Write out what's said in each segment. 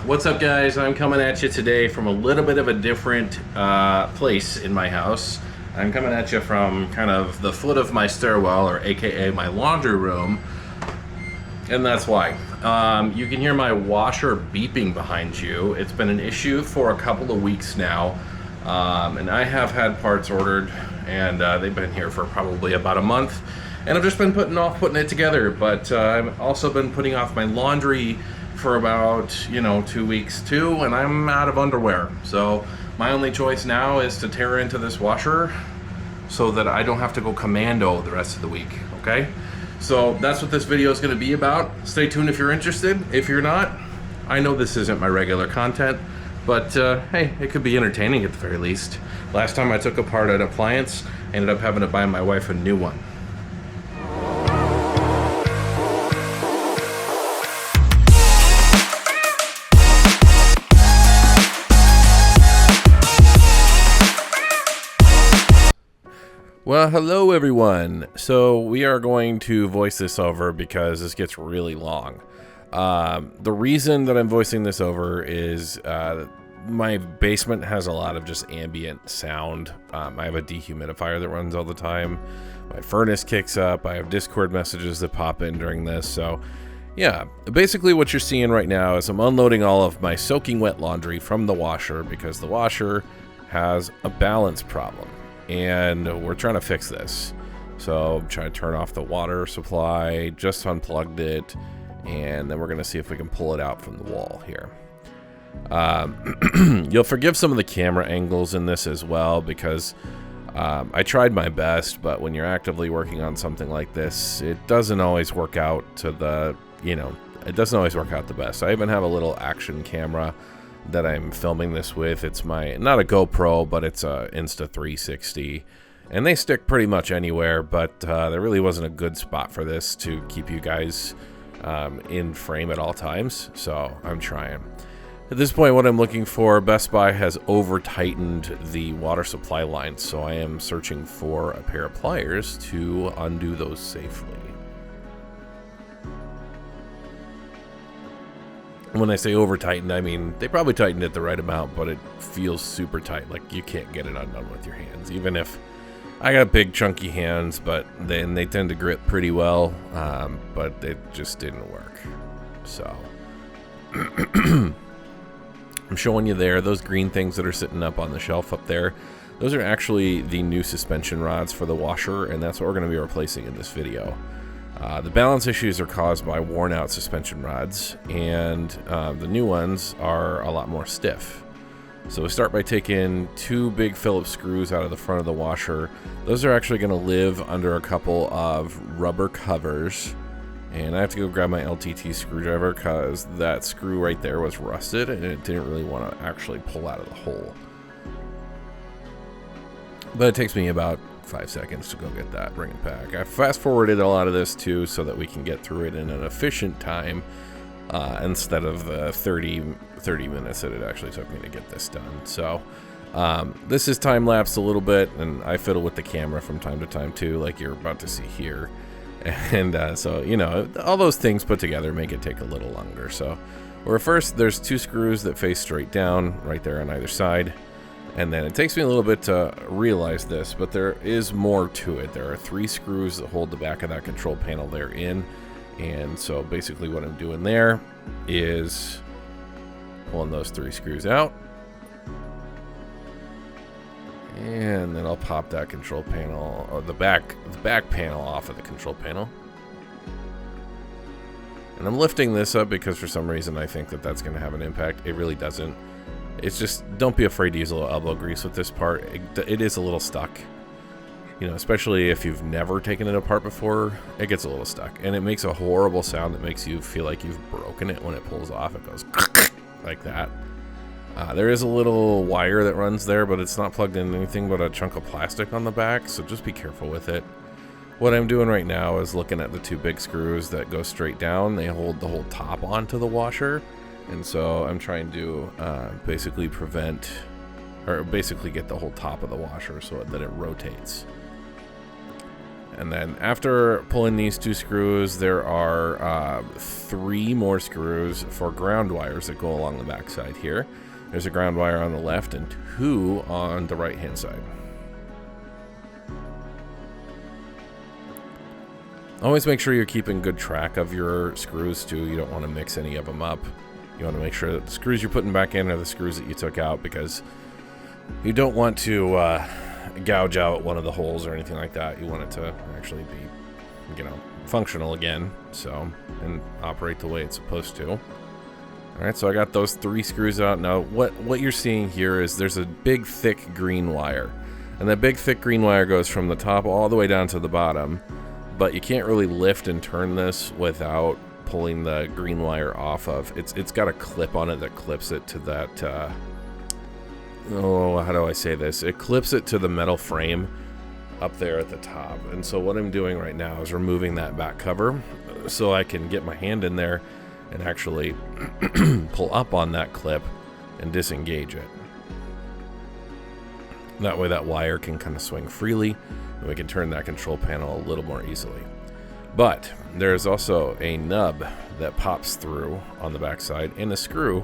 What's up, guys? I'm coming at you today from a little bit of a different place in my house. I'm coming at you from kind of the foot of my stairwell, or aka my laundry room, and that's why. You can hear my washer beeping behind you. It's been an issue for a couple of weeks now, and I have had parts ordered, and they've been here for probably about a month, and I've just been putting it together. But I've also been putting off my laundry for about 2 weeks too, and I'm out of underwear. So my only choice now is to tear into this washer so that I don't have to go commando the rest of the week. Okay, so that's what this video is going to be about. Stay tuned if you're interested. If you're not, I know this isn't my regular content, but hey, it could be entertaining at the very least. Last time I took apart an appliance, I ended up having to buy my wife a new one. Well, hello everyone. So we are going to voice this over because this gets really long. The reason that I'm voicing this over is my basement has a lot of just ambient sound. I have a dehumidifier that runs all the time. My furnace kicks up. I have Discord messages that pop in during this. So yeah, basically what you're seeing right now is I'm unloading all of my soaking wet laundry from the washer because the washer has a balance problem. And we're trying to fix this. So I'm trying to turn off the water supply, just unplugged it, and then we're going to see if we can pull it out from the wall here. You'll forgive some of the camera angles in this as well, because I tried my best, but when you're actively working on something like this, it doesn't always work out to the, it doesn't always work out the best. I even have a little action camera that I'm filming this with. It's not a GoPro, but it's a Insta360, and they stick pretty much anywhere, but there really wasn't a good spot for this to keep you guys in frame at all times, so I'm trying. At this point, what I'm looking for, Best Buy has over tightened the water supply line, so I am searching for a pair of pliers to undo those safely. When I say over tightened, I mean they probably tightened it the right amount, but it feels super tight. Like you can't get it undone with your hands. Even if I got big chunky hands, but they tend to grip pretty well, but it just didn't work. So I'm showing you there, those green things that are sitting up on the shelf up there, those are actually the new suspension rods for the washer, and that's what we're going to be replacing in this video. The balance issues are caused by worn out suspension rods, and the new ones are a lot more stiff. So we start by taking two big Phillips screws out of the front of the washer. Those are actually going to live under a couple of rubber covers, and I have to go grab my LTT screwdriver because that screw right there was rusted and it didn't really want to actually pull out of the hole. But it takes me about 5 seconds to go get that, bring it back. I fast forwarded a lot of this too so that we can get through it in an efficient time instead of the 30 minutes that it actually took me to get this done. So this is time lapsed a little bit, and I fiddle with the camera from time to time too, like you're about to see here. And so all those things put together make it take a little longer. So first there's two screws that face straight down right there on either side. And then it takes me a little bit to realize this, but there is more to it. There are 3 screws that hold the back of that control panel there in. And so basically what I'm doing there is pulling those 3 screws out. And then I'll pop that control panel, or the back panel off of the control panel. And I'm lifting this up because for some reason I think that that's going to have an impact. It really doesn't. It's just, don't be afraid to use a little elbow grease with this part. It is a little stuck. Especially if you've never taken it apart before, it gets a little stuck. And it makes a horrible sound that makes you feel like you've broken it when it pulls off. It goes like that. There is a little wire that runs there, but it's not plugged in anything but a chunk of plastic on the back, so just be careful with it. What I'm doing right now is looking at the 2 big screws that go straight down. They hold the whole top onto the washer. And so I'm trying to basically get the whole top of the washer so that it rotates. And then after pulling these 2 screws, there are 3 more screws for ground wires that go along the back side here. There's a ground wire on the left and 2 on the right hand side. Always make sure you're keeping good track of your screws too. You don't want to mix any of them up. You want to make sure that the screws you're putting back in are the screws that you took out, because you don't want to gouge out one of the holes or anything like that. You want it to actually be, you know, functional again, so, and operate the way it's supposed to. Alright, so I got those 3 screws out. Now what you're seeing here is there's a big thick green wire, and that big thick green wire goes from the top all the way down to the bottom, but you can't really lift and turn this without pulling the green wire off of. It's got a clip on it that clips it to that how do I say this? It clips it to the metal frame up there at the top. And so what I'm doing right now is removing that back cover so I can get my hand in there and actually pull up on that clip and disengage it. That way that wire can kind of swing freely, and we can turn that control panel a little more easily. But there's also a nub that pops through on the back side, and a screw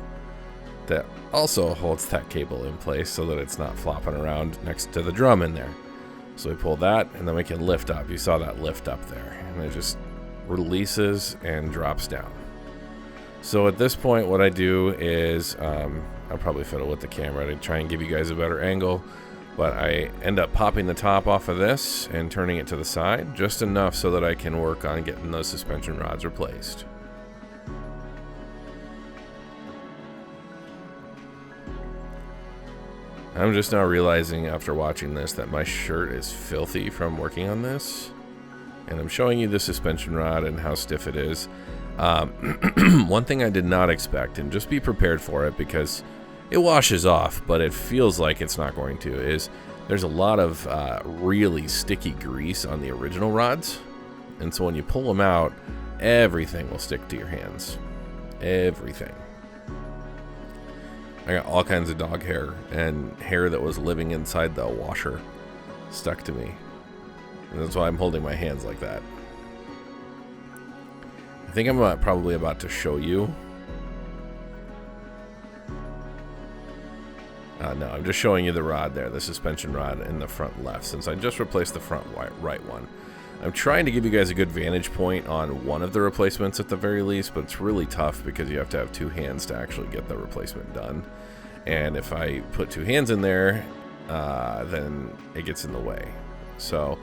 that also holds that cable in place so that it's not flopping around next to the drum in there. So we pull that, and then we can lift up. You saw that lift up there, and it just releases and drops down. So at this point, what I do is, I'll probably fiddle with the camera to try and give you guys a better angle, but I end up popping the top off of this and turning it to the side, just enough so that I can work on getting those suspension rods replaced. I'm just now realizing after watching this that my shirt is filthy from working on this, and I'm showing you the suspension rod and how stiff it is. One thing I did not expect, and just be prepared for it because it washes off, but it feels like it's not going to, is there's a lot of really sticky grease on the original rods, and so when you pull them out, everything will stick to your hands. Everything. I got all kinds of dog hair and hair that was living inside the washer stuck to me, and that's why I'm holding my hands like that. I think I'm probably about to show you. No, I'm just showing you the rod there, the suspension rod in the front left, since I just replaced the front right one. I'm trying to give you guys a good vantage point on one of the replacements at the very least, but it's really tough because you have to have 2 hands to actually get the replacement done. And if I put 2 hands in there, then it gets in the way. So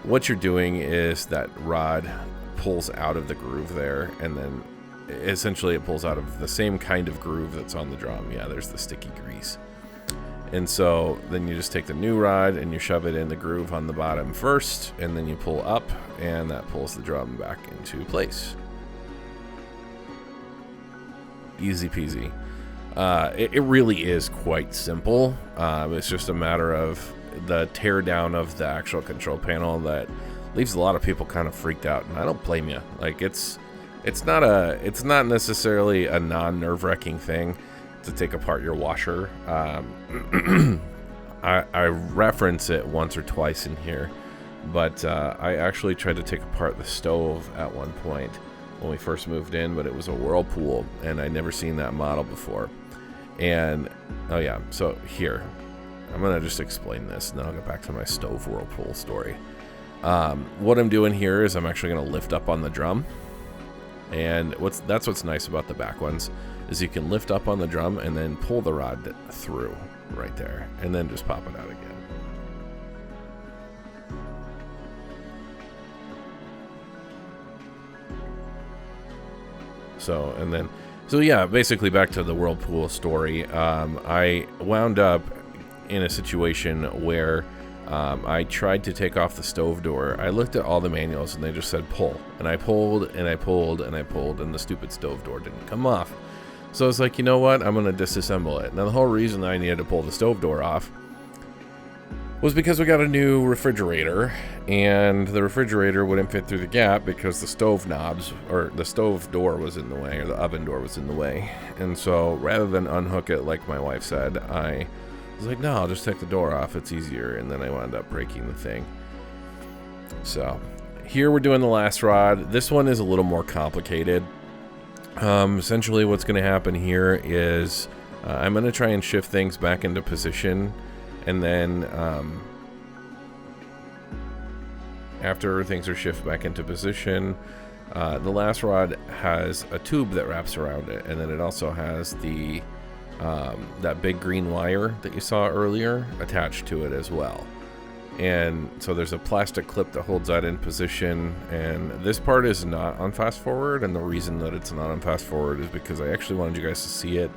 what you're doing is that rod pulls out of the groove there, and then essentially it pulls out of the same kind of groove that's on the drum. Yeah, there's the sticky grease. And so then you just take the new rod and you shove it in the groove on the bottom first, and then you pull up, and that pulls the drum back into place. Easy peasy. It really is quite simple. It's just a matter of the tear down of the actual control panel that leaves a lot of people kind of freaked out, and I don't blame you. Like, it's not necessarily a non-nerve-wracking thing to take apart your washer. I reference it once or twice in here, but I actually tried to take apart the stove at one point when we first moved in, but it was a Whirlpool, and I'd never seen that model before. And oh yeah, so here I'm gonna just explain this, and then I'll get back to my stove Whirlpool story. What I'm doing here is I'm actually gonna lift up on the drum, and that's what's nice about the back ones is you can lift up on the drum and then pull the rod through right there, and then just pop it out again. So yeah, basically back to the Whirlpool story. I wound up in a situation where I tried to take off the stove door. I looked at all the manuals and they just said pull, and I pulled and I pulled and I pulled, and the stupid stove door didn't come off. So I was like, you know what, I'm gonna disassemble it. Now the whole reason I needed to pull the stove door off was because we got a new refrigerator, and the refrigerator wouldn't fit through the gap because the stove knobs, or the stove door, was in the way, or the oven door was in the way. And so rather than unhook it like my wife said, I was like, no, I'll just take the door off, it's easier. And then I wound up breaking the thing. So here we're doing the last rod. This one is a little more complicated. Essentially what's going to happen here is I'm going to try and shift things back into position, and then after things are shifted back into position, the last rod has a tube that wraps around it, and then it also has the that big green wire that you saw earlier attached to it as well. And so there's a plastic clip that holds that in position, and this part is not on fast forward, and the reason that it's not on fast forward is because I actually wanted you guys to see it.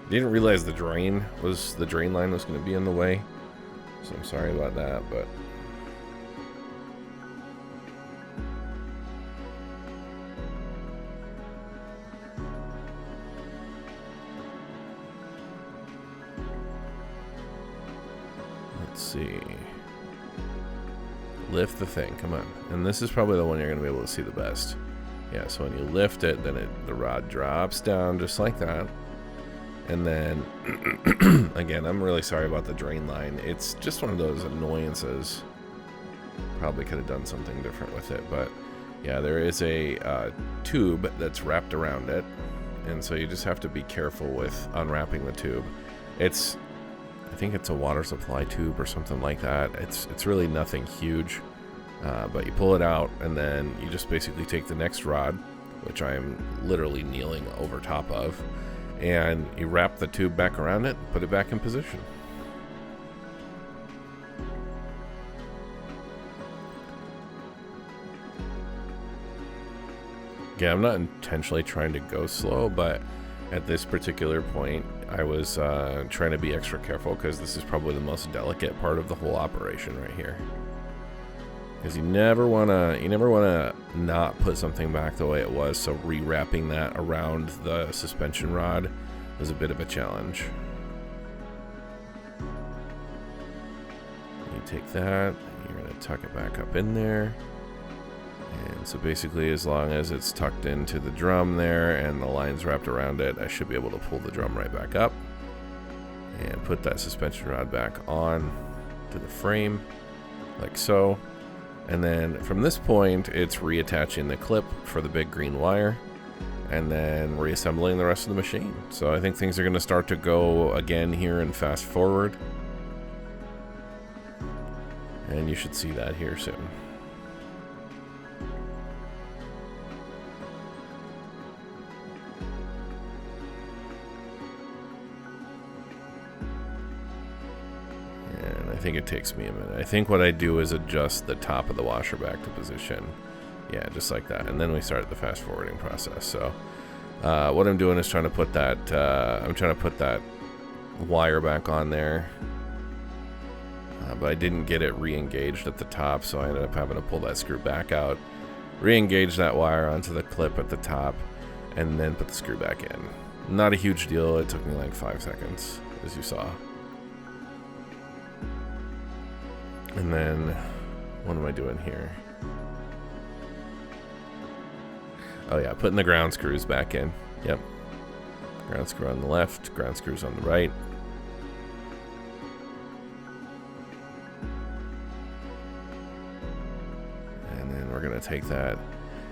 I didn't realize the drain line was going to be in the way, so I'm sorry about that, but let's see. Lift the thing, come on. And this is probably the one you're going to be able to see the best. Yeah, so when you lift it, then the rod drops down just like that. And then, again, I'm really sorry about the drain line. It's just one of those annoyances. Probably could have done something different with it, but yeah, there is a tube that's wrapped around it. And so you just have to be careful with unwrapping the tube. I think it's a water supply tube or something like that. It's really nothing huge, but you pull it out, and then you just basically take the next rod, which I am literally kneeling over top of, and you wrap the tube back around it, put it back in position. Yeah, I'm not intentionally trying to go slow, but at this particular point, I was trying to be extra careful because this is probably the most delicate part of the whole operation right here. Because you never wanna not put something back the way it was. So rewrapping that around the suspension rod was a bit of a challenge. You take that, you're gonna tuck it back up in there. And so basically, as long as it's tucked into the drum there and the line's wrapped around it, I should be able to pull the drum right back up and put that suspension rod back on to the frame like so. And then from this point, it's reattaching the clip for the big green wire and then reassembling the rest of the machine. So I think things are going to start to go again here and fast forward. And you should see that here soon. I think it takes me a minute. I think what I do is adjust the top of the washer back to position. Yeah, just like that. And then we start the fast forwarding process. So what I'm doing is trying to put that wire back on there. But I didn't get it re-engaged at the top, so I ended up having to pull that screw back out, re-engage that wire onto the clip at the top, and then put the screw back in. Not a huge deal. It took me like 5 seconds, as you saw. And then, what am I doing here? Oh yeah, putting the ground screws back in. Yep. Ground screw on the left, ground screws on the right. And then we're gonna take that.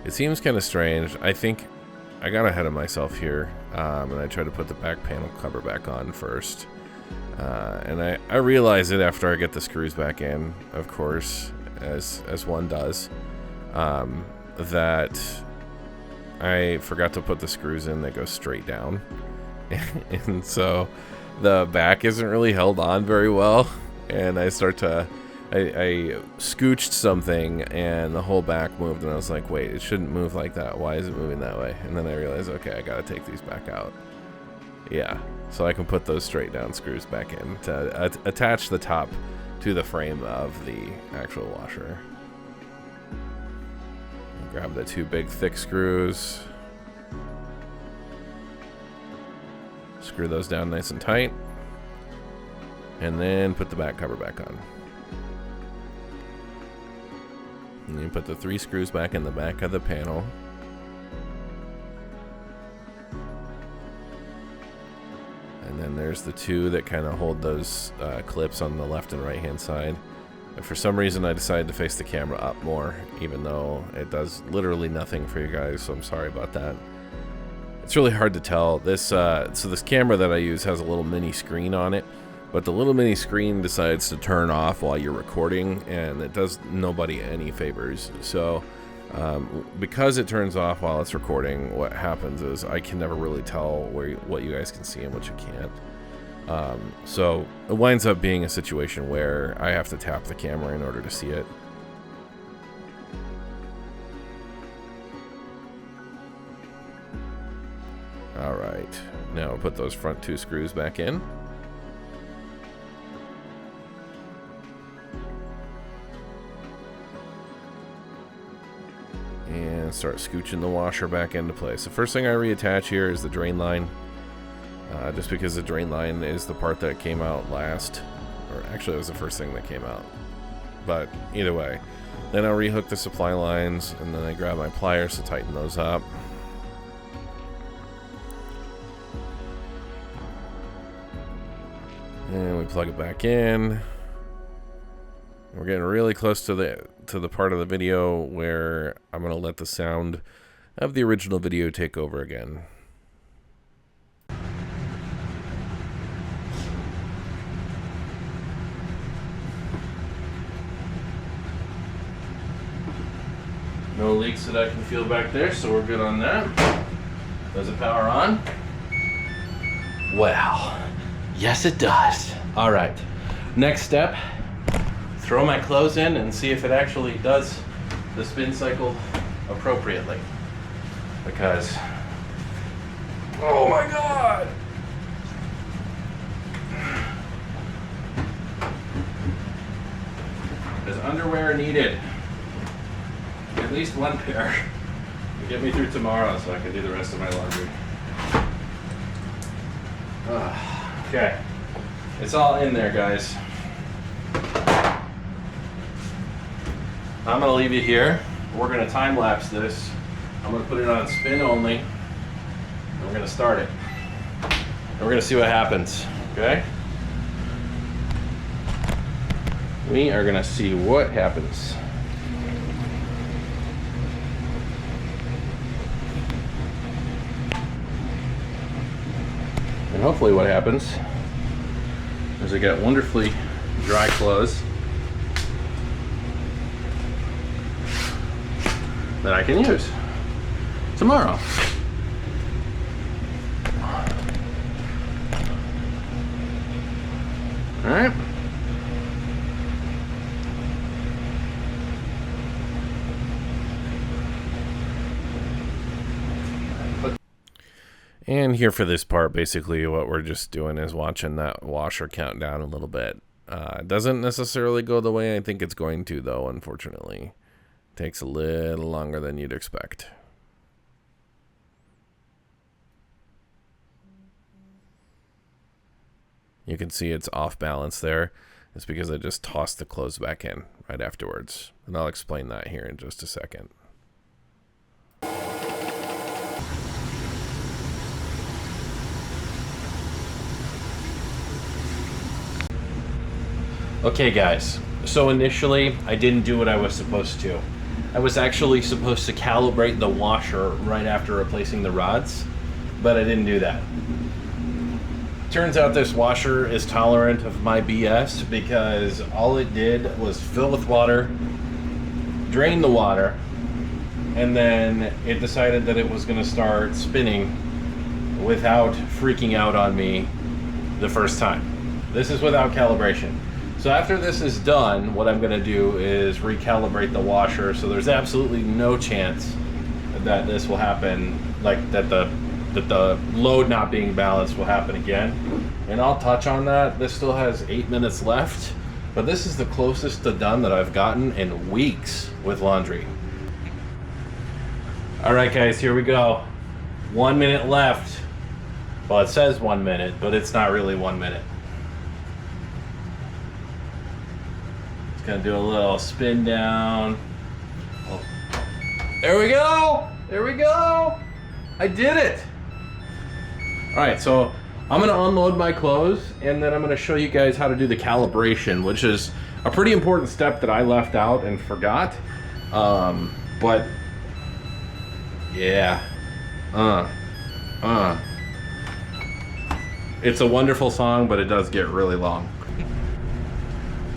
It seems kind of strange. I think I got ahead of myself here, and I tried to put the back panel cover back on first. And I realize it after I get the screws back in, of course, as one does, that I forgot to put the screws in that go straight down. And so the back isn't really held on very well. And I scooched something and the whole back moved, and I was like, wait, it shouldn't move like that. Why is it moving that way? And then I realized, okay, I gotta take these back out. Yeah, so I can put those straight down screws back in to attach the top to the frame of the actual washer. Grab the 2 big thick screws. Screw those down nice and tight. And then put the back cover back on. And you put the 3 screws back in the back of the panel. And then there's the 2 that kind of hold those clips on the left and right hand side. And for some reason I decided to face the camera up more, even though it does literally nothing for you guys, so I'm sorry about that. It's really hard to tell. So this camera that I use has a little mini screen on it, but the little mini screen decides to turn off while you're recording, and it does nobody any favors. So because it turns off while it's recording, what happens is I can never really tell what you guys can see and what you can't. So it winds up being a situation where I have to tap the camera in order to see it. All right, now we'll put those front 2 screws back in. And start scooching the washer back into place. The first thing I reattach here is the drain line, just because the drain line is the part that came out last, or actually it was the first thing that came out, but either way. Then I'll rehook the supply lines, and then I grab my pliers to tighten those up. And we plug it back in. We're getting really close to the part of the video where I'm going to let the sound of the original video take over again. No leaks that I can feel back there, so we're good on that. Does it power on? Well, yes it does. All right, next step. Throw my clothes in and see if it actually does the spin cycle appropriately. Because, oh my God! There's underwear needed. At least one pair to get me through tomorrow so I can do the rest of my laundry. Okay, it's all in there, guys. I'm gonna leave it here. We're gonna time lapse this. I'm gonna put it on spin only, and we're gonna start it. And we're gonna see what happens, okay? We are gonna see what happens. And hopefully what happens is I get wonderfully dry clothes that I can use tomorrow. All right. And here for this part, basically what we're just doing is watching that washer count down a little bit. It doesn't necessarily go the way I think it's going to, though, unfortunately. Takes a little longer than you'd expect. You can see it's off balance there. It's because I just tossed the clothes back in right afterwards. And I'll explain that here in just a second. Okay guys, so initially I didn't do what I was supposed to. I was actually supposed to calibrate the washer right after replacing the rods, but I didn't do that. Turns out this washer is tolerant of my BS because all it did was fill with water, drain the water, and then it decided that it was going to start spinning without freaking out on me the first time. This is without calibration. So after this is done, what I'm going to do is recalibrate the washer, so there's absolutely no chance that this will happen, like that the load not being balanced will happen again. And I'll touch on that. This still has 8 minutes left, but this is the closest to done that I've gotten in weeks with laundry. All right guys, here we go. 1 minute left. Well, it says 1 minute, but it's not really 1 minute. Gonna do a little spin down. Oh. There we go! There we go! I did it! Alright, so I'm gonna unload my clothes and then I'm gonna show you guys how to do the calibration, which is a pretty important step that I left out and forgot. But yeah, it's a wonderful song, but it does get really long.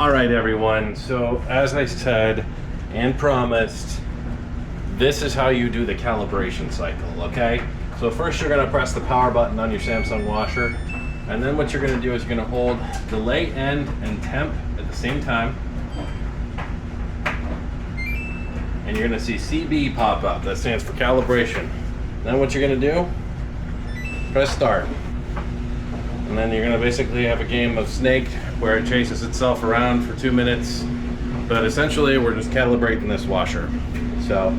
All right, everyone. So as I said and promised, this is how you do the calibration cycle, okay? So first you're gonna press the power button on your Samsung washer, and then what you're gonna do is you're gonna hold delay end and temp at the same time, and you're gonna see CB pop up. That stands for calibration. Then what you're gonna do, press start. And then you're gonna basically have a game of Snake where it chases itself around for 2 minutes. But essentially we're just calibrating this washer. So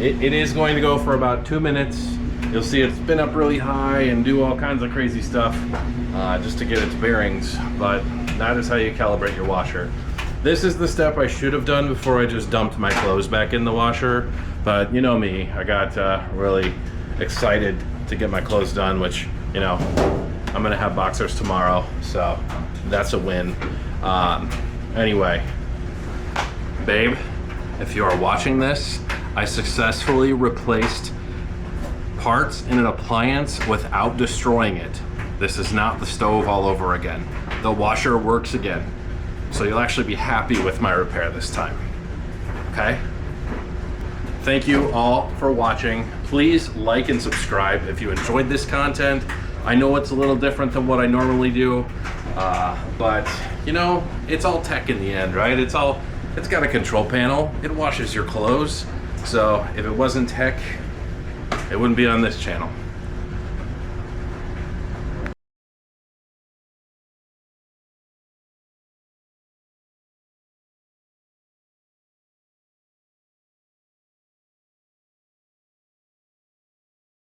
it is going to go for about 2 minutes. You'll see it spin up really high and do all kinds of crazy stuff just to get its bearings. But that is how you calibrate your washer. This is the step I should have done before I just dumped my clothes back in the washer. But you know me, I got really excited to get my clothes done, which, you know, I'm gonna have boxers tomorrow, so that's a win. Anyway, babe, if you are watching this, I successfully replaced parts in an appliance without destroying it. This is not the stove all over again. The washer works again. So you'll actually be happy with my repair this time, okay? Thank you all for watching. Please like and subscribe if you enjoyed this content. I know it's a little different than what I normally do, but you know, it's all tech in the end, right? It's got a control panel. It washes your clothes. So if it wasn't tech, it wouldn't be on this channel.